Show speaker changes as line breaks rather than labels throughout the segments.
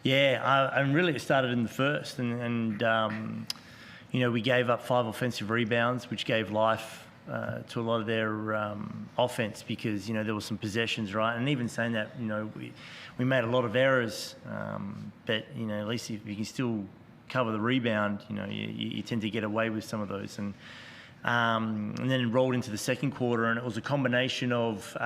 Yeah, and really it started in the first, and we gave up 5 offensive rebounds, which gave life to a lot of their offense, because there was some possessions, right? And even saying that, we made a lot of errors, but at least if you can still cover the rebound, you tend to get away with some of those. And then it rolled into the second quarter, and it was a combination of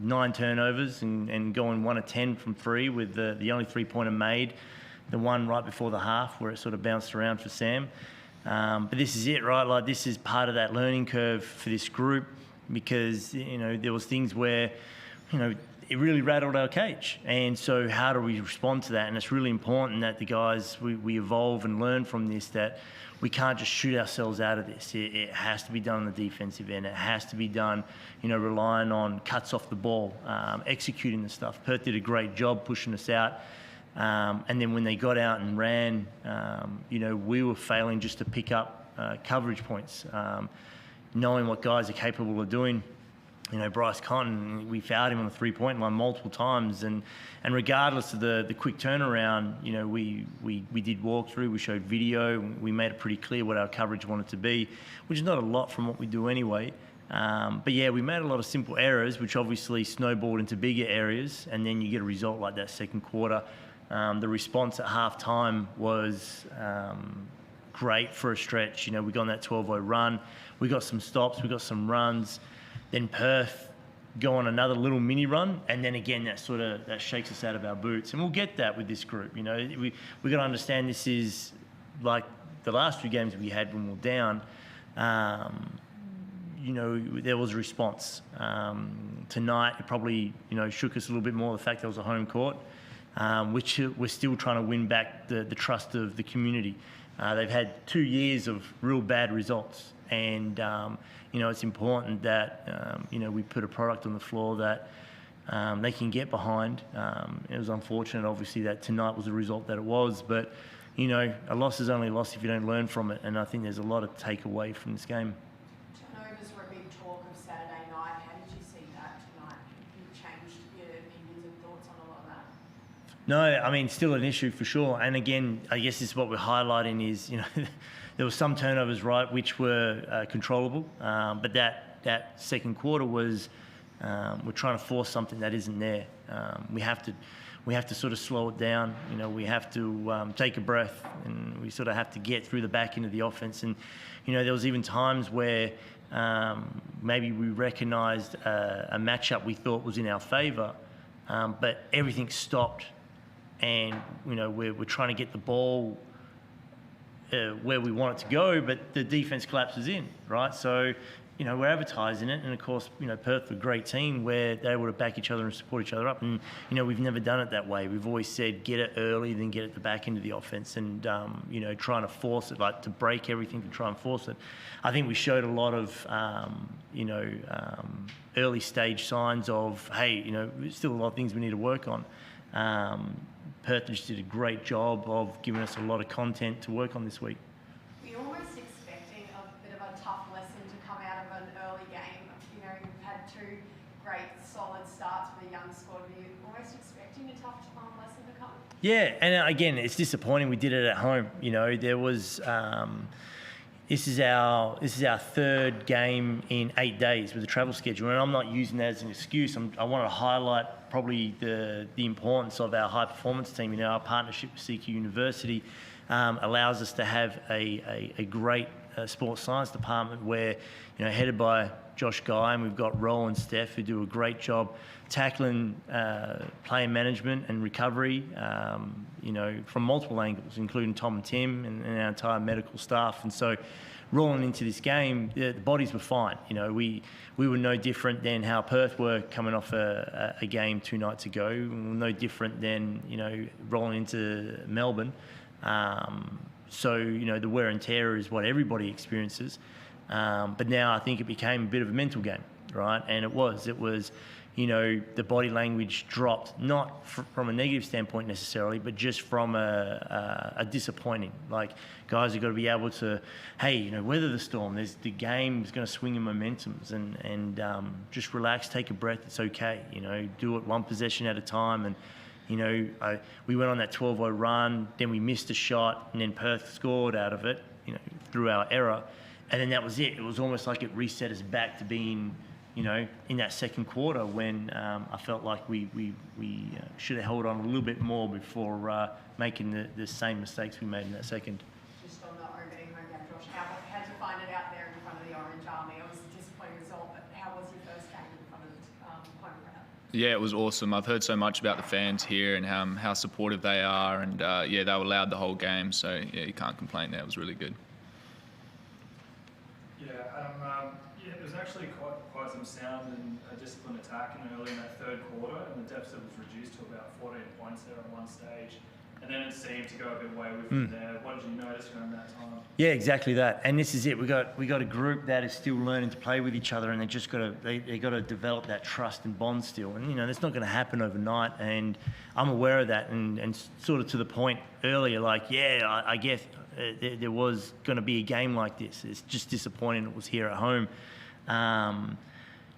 9 turnovers and going 1 of 10 from 3, with the only 3-pointer made, the one right before the half where it sort of bounced around for Sam. But this is it, right? Like, this is part of that learning curve for this group, because there was things where it really rattled our cage, and so how do we respond to that? And it's really important that the guys, we evolve and learn from this, that we can't just shoot ourselves out of this. It has to be done on the defensive end. It has to be done, relying on cuts off the ball, executing the stuff. Perth did a great job pushing us out. And then when they got out and ran, we were failing just to pick up coverage points, knowing what guys are capable of doing. Bryce Cotton, we fouled him on the 3-point line multiple times, and regardless of the quick turnaround, we did walk through, we showed video, we made it pretty clear what our coverage wanted to be, which is not a lot from what we do anyway. But yeah, we made a lot of simple errors, which obviously snowballed into bigger areas, and then you get a result like that second quarter. The response at halftime was great for a stretch. We got on that 12-0 run. We got some stops, we got some runs. Then Perth go on another little mini run, and then again that shakes us out of our boots. And we'll get that with this group. We got to understand this is like the last few games we had when we were down. There was a response. Tonight it probably shook us a little bit more, the fact that it was a home court, which we're still trying to win back the trust of the community. They've had 2 years of real bad results, and it's important that we put a product on the floor that they can get behind. It was unfortunate, obviously, that tonight was the result that it was, but a loss is only a loss if you don't learn from it, and I think there's a lot to take away from this game.
Turnovers were a big talk of Saturday night. How did you see that tonight? You changed your opinions and thoughts on a lot of that?
No, I mean, still an issue for sure. And again, I guess this is what we're highlighting is, there were some turnovers, right, which were controllable. But that second quarter was, we're trying to force something that isn't there. We have to sort of slow it down. We have to take a breath, and we sort of have to get through the back end of the offense. And, there was even times where maybe we recognised a matchup we thought was in our favour, but everything stopped. And we're trying to get the ball where we want it to go, but the defense collapses in, right? So we're advertising it, and of course Perth are a great team where they're able to back each other and support each other up, and we've never done it that way. We've always said get it early, then get at the back end of the offense, and trying to force it, like to break everything to try and force it. I think we showed a lot of early stage signs of, hey, still a lot of things we need to work on. Perth just did a great job of giving us a lot of content to work on this week.
Were you almost expecting a bit of a tough lesson to come out of an early game? You've had 2 great solid starts for the young squad. Were you almost expecting a tough lesson to come?
Yeah, and again, it's disappointing we did it at home. There was this is our 3rd game in 8 days with the travel schedule, and I'm not using that as an excuse. I want to highlight probably the importance of our high performance team. Our partnership with CQ University allows us to have a great sports science department where headed by Josh Guy, and we've got Ro and Steph who do a great job tackling player management and recovery, from multiple angles, including Tom and Tim and our entire medical staff. And so rolling into this game, the bodies were fine. We were no different than how Perth were coming off a game 2 nights ago. We were no different than, rolling into Melbourne. So, the wear and tear is what everybody experiences. But now I think it became a bit of a mental game, right? And it was, the body language dropped, not from a negative standpoint necessarily, but just from a disappointing. Like, guys have got to be able to, hey, weather the storm. The game is going to swing in momentums, and just relax, take a breath. It's okay. Do it one possession at a time, and we went on that 12-0 run, then we missed a shot, and then Perth scored out of it, through our error. And then that was it. It was almost like it reset us back to being, in that second quarter when I felt like we should have held on a little bit more before making the same mistakes we made in that second.
Just on the opening home game, Josh, how did you find it out there in front of the Orange Army? It was a disappointing result, but how was your first game in front of the home crowd?
Yeah, it was awesome. I've heard so much about the fans here and how supportive they are, and they were loud the whole game. So yeah, you can't complain there. It was really good.
Yeah, it was actually quite some sound and disciplined attack early in that third quarter, and the deficit was reduced to about 14 points there at one stage. And then it seemed to go a bit wayward from there. What did you notice around that time?
Yeah, exactly that. And this is it. We got a group that is still learning to play with each other, and they got to develop that trust and bond still. And that's not going to happen overnight. And I'm aware of that. And sort of to the point earlier, I guess there was going to be a game like this. It's just disappointing it was here at home.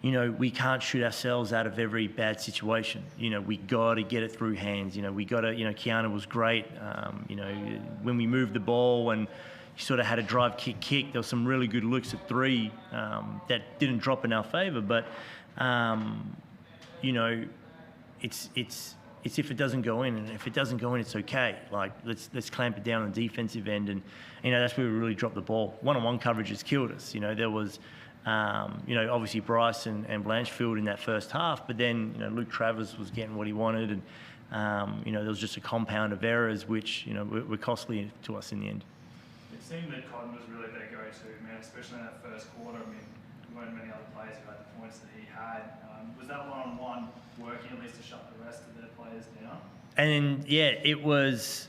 We can't shoot ourselves out of every bad situation. We got to get it through hands. We got to, Kiana was great. When we moved the ball and you sort of had a drive kick, there were some really good looks at three that didn't drop in our favour. But, it's if it doesn't go in, and if it doesn't go in, it's okay. Let's clamp it down on the defensive end, and that's where we really dropped the ball. One-on-one coverage has killed us. There was, obviously Bryce and Blanchfield in that first half, but then Luke Travers was getting what he wanted, and there was just a compound of errors which were costly to us in the end.
It seemed that Cotton was really their go-to man, especially in that first quarter. There weren't many other players who had the points that he had. Was that one-on-one working at least to shut the rest of their players down? And
it was,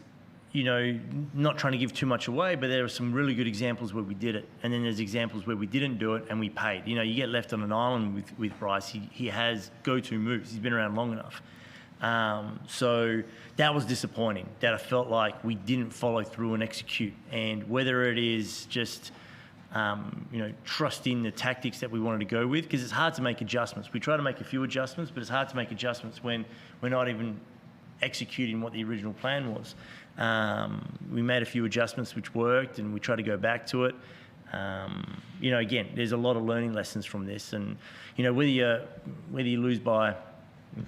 not trying to give too much away, but there are some really good examples where we did it. And then there's examples where we didn't do it and we paid. You get left on an island with Bryce. He has go-to moves. He's been around long enough. So that was disappointing, that I felt like we didn't follow through and execute. And whether it is just trusting the tactics that we wanted to go with, because it's hard to make adjustments. We try to make a few adjustments, but it's hard to make adjustments when we're not even executing what the original plan was. We made a few adjustments which worked, and we tried to go back to it. Again, there's a lot of learning lessons from this, and whether you lose by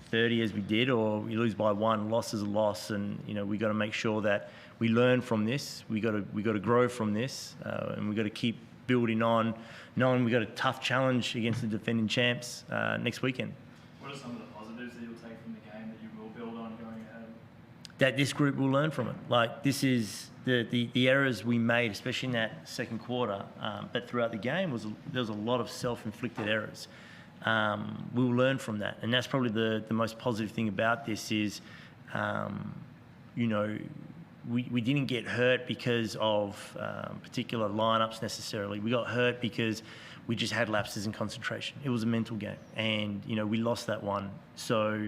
30 as we did, or you lose by one, loss is a loss, and we got to make sure that we learn from this. We got to grow from this, and we got to keep building on, knowing we got a tough challenge against the defending champs next weekend.
What are some of the positives that you'll take from the game that you will build on going ahead?
That this group will learn from it. This is the errors we made, especially in that second quarter, but throughout the game there was a lot of self-inflicted errors. We'll learn from that, and that's probably the most positive thing about this is, we didn't get hurt because of particular lineups necessarily. We got hurt because we just had lapses in concentration. It was a mental game, and we lost that one. So,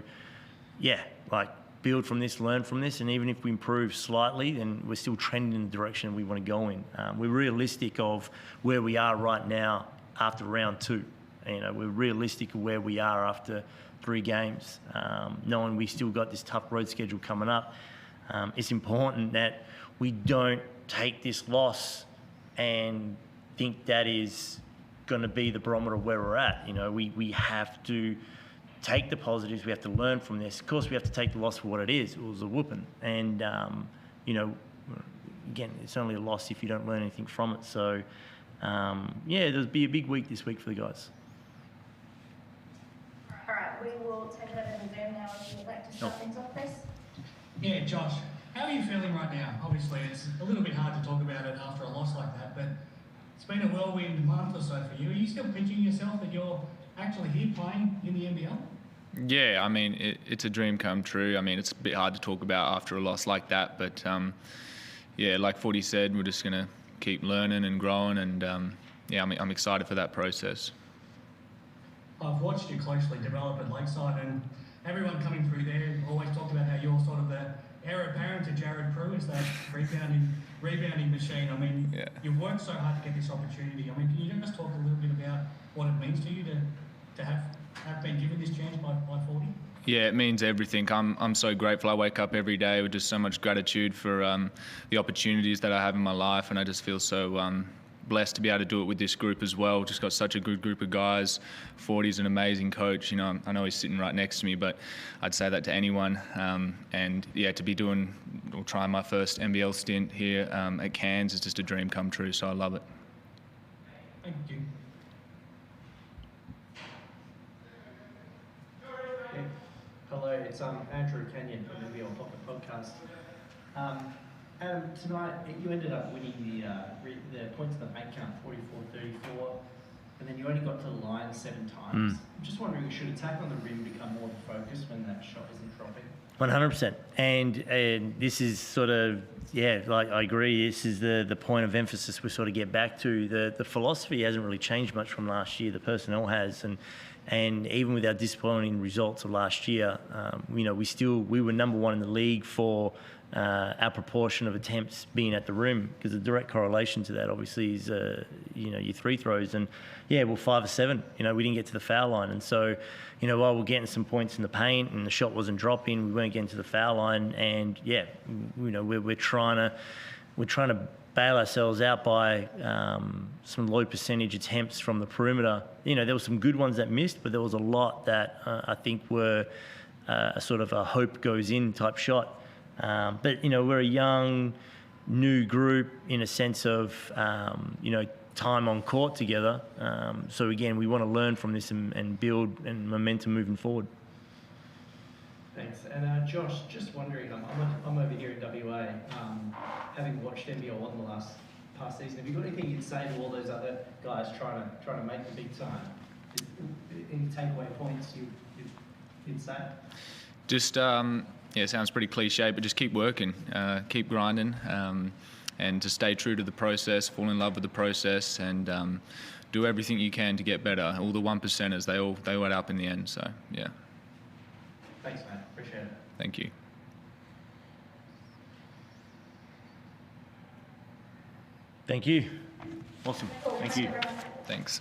build from this, learn from this, and even if we improve slightly, then we're still trending in the direction we want to go in. We're realistic of where we are right now after round two. We're realistic of where we are after 3 games, knowing we still got this tough road schedule coming up. It's important that we don't take this loss and think that is going to be the barometer of where we're at. We have to take the positives. We have to learn from this. Of course, we have to take the loss for what it is. It was a whooping. And, again, it's only a loss if you don't learn anything from it. So, there'll be a big week this week for the guys.
All right, we will take it over to Zoom now if you'd like to start things off, please.
Yeah, Josh, how are you feeling right now? Obviously, it's a little bit hard to talk about it after a loss like that, but it's been a whirlwind month or so for you. Are you still picturing yourself that you're actually here playing in the NBL?
Yeah, it's a dream come true. It's a bit hard to talk about after a loss like that, but like Forde said, we're just going to keep learning and growing, and I'm excited for that process.
I've watched you closely develop at Lakeside, and everyone coming through there always talked about how you're sort of the heir apparent to Jared Prue as that rebounding machine. You've worked so hard to get this opportunity. Can you just talk a little bit about what it means to you to have been given this chance by Forde?
Yeah, it means everything. I'm so grateful. I wake up every day with just so much gratitude for the opportunities that I have in my life, and I just feel so blessed to be able to do it with this group as well. Just got such a good group of guys. Fordy's an amazing coach. You know, I know he's sitting right next to me, but I'd say that to anyone. And yeah, to be doing or trying my first NBL stint here at Cairns is just a dream come true. So I love it.
Thank you.
Yeah. Hello, it's Andrew Kenyon from the NBL Pocket Podcast. Adam, tonight you ended up winning the points in the bank count 44-34, and then you only got to the line 7 times. I'm just wondering, should attack on the rim become more the focus when that shot isn't dropping?
100%. And this is sort of, yeah, like I agree, this is the point of emphasis we sort of get back to. The philosophy hasn't really changed much from last year. The personnel has. And even with our disappointing results of last year, you know, we were number 1 in the league for our proportion of attempts being at the rim, because the direct correlation to that obviously is, you know, your free throws. And yeah, we're 5 or 7. You know, we didn't get to the foul line, and so, you know, while we're getting some points in the paint and the shot wasn't dropping, we weren't getting to the foul line. And yeah, you know, we're trying to bail ourselves out by some low percentage attempts from the perimeter. You know, there were some good ones that missed, but there was a lot that I think were a sort of a hope goes in type shot. But, you know, we're a young, new group in a sense of, you know, time on court together. So, again, we want to learn from this and build and momentum moving forward.
Thanks. And Josh, just wondering, I'm over here in WA, having watched NBL one the past season. Have you got anything you'd say to all those other guys trying to make the big time? Any takeaway points you'd say?
Just yeah, it sounds pretty cliche, but just keep working, keep grinding, and to stay true to the process, fall in love with the process, and do everything you can to get better. All the 1%ers, they all add up in the end. So yeah.
Thanks, mate. Appreciate it.
Thank you.
Thank you. Awesome. Thank you.
Everyone.
Thanks.